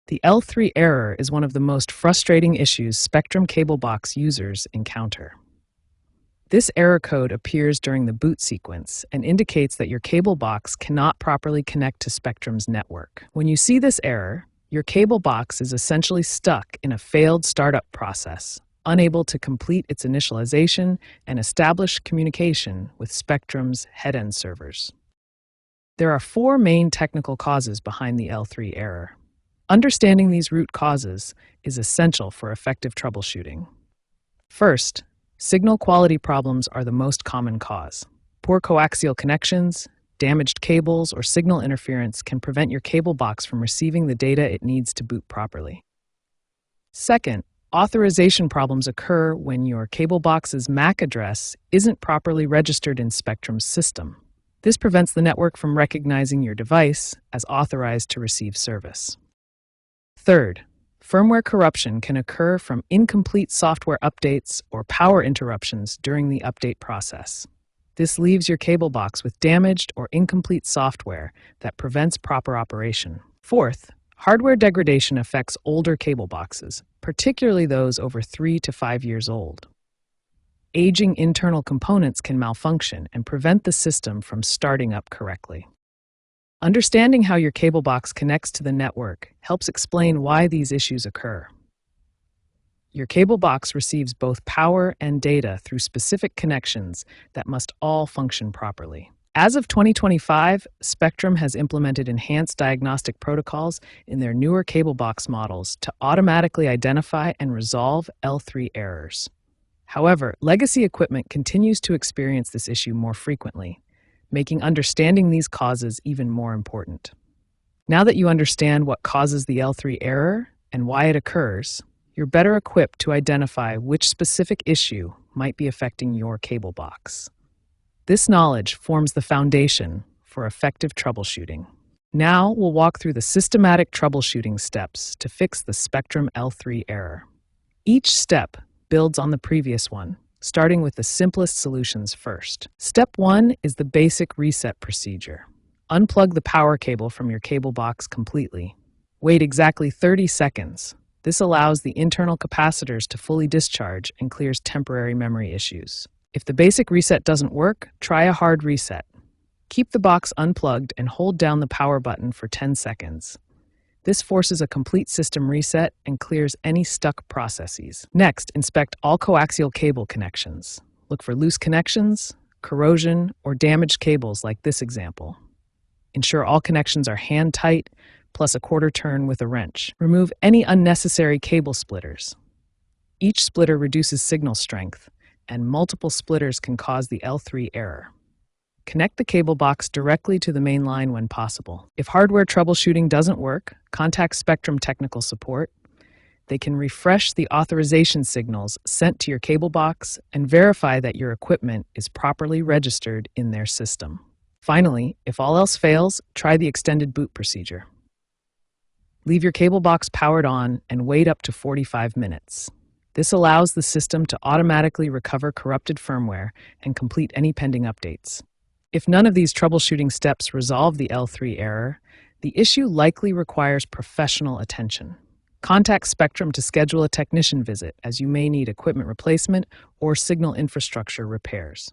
The L3 error is one of the most frustrating issues Spectrum cable box users encounter. This error code appears during the boot sequence and indicates that your cable box cannot properly connect to Spectrum's network. When you see this error, your cable box is essentially stuck in a failed startup process, unable to complete its initialization and establish communication with Spectrum's head-end servers. There are four main technical causes behind the L3 error. Understanding these root causes is essential for effective troubleshooting. First, signal quality problems are the most common cause. Poor coaxial connections, damaged cables, or signal interference can prevent your cable box from receiving the data it needs to boot properly. Second, authorization problems occur when your cable box's MAC address isn't properly registered in Spectrum's system. This prevents the network from recognizing your device as authorized to receive service. Third, firmware corruption can occur from incomplete software updates or power interruptions during the update process. This leaves your cable box with damaged or incomplete software that prevents proper operation. Fourth, hardware degradation affects older cable boxes, particularly those over 3 to 5 years old. Aging internal components can malfunction and prevent the system from starting up correctly. Understanding how your cable box connects to the network helps explain why these issues occur. Your cable box receives both power and data through specific connections that must all function properly. As of 2025, Spectrum has implemented enhanced diagnostic protocols in their newer cable box models to automatically identify and resolve L3 errors. However, legacy equipment continues to experience this issue more frequently, making understanding these causes even more important. Now that you understand what causes the L3 error and why it occurs, you're better equipped to identify which specific issue might be affecting your cable box. This knowledge forms the foundation for effective troubleshooting. Now we'll walk through the systematic troubleshooting steps to fix the Spectrum L3 error. Each step builds on the previous one, starting with the simplest solutions first. Step 1 is the basic reset procedure. Unplug the power cable from your cable box completely. Wait exactly 30 seconds. This allows the internal capacitors to fully discharge and clears temporary memory issues. If the basic reset doesn't work, try a hard reset. Keep the box unplugged and hold down the power button for 10 seconds. This forces a complete system reset and clears any stuck processes. Next, inspect all coaxial cable connections. Look for loose connections, corrosion, or damaged cables like this example. Ensure all connections are hand-tight, plus a quarter turn with a wrench. Remove any unnecessary cable splitters. Each splitter reduces signal strength, and multiple splitters can cause the L3 error. Connect the cable box directly to the main line when possible. If hardware troubleshooting doesn't work, contact Spectrum technical support. They can refresh the authorization signals sent to your cable box and verify that your equipment is properly registered in their system. Finally, if all else fails, try the extended boot procedure. Leave your cable box powered on and wait up to 45 minutes. This allows the system to automatically recover corrupted firmware and complete any pending updates. If none of these troubleshooting steps resolve the L3 error, the issue likely requires professional attention. Contact Spectrum to schedule a technician visit, as you may need equipment replacement or signal infrastructure repairs.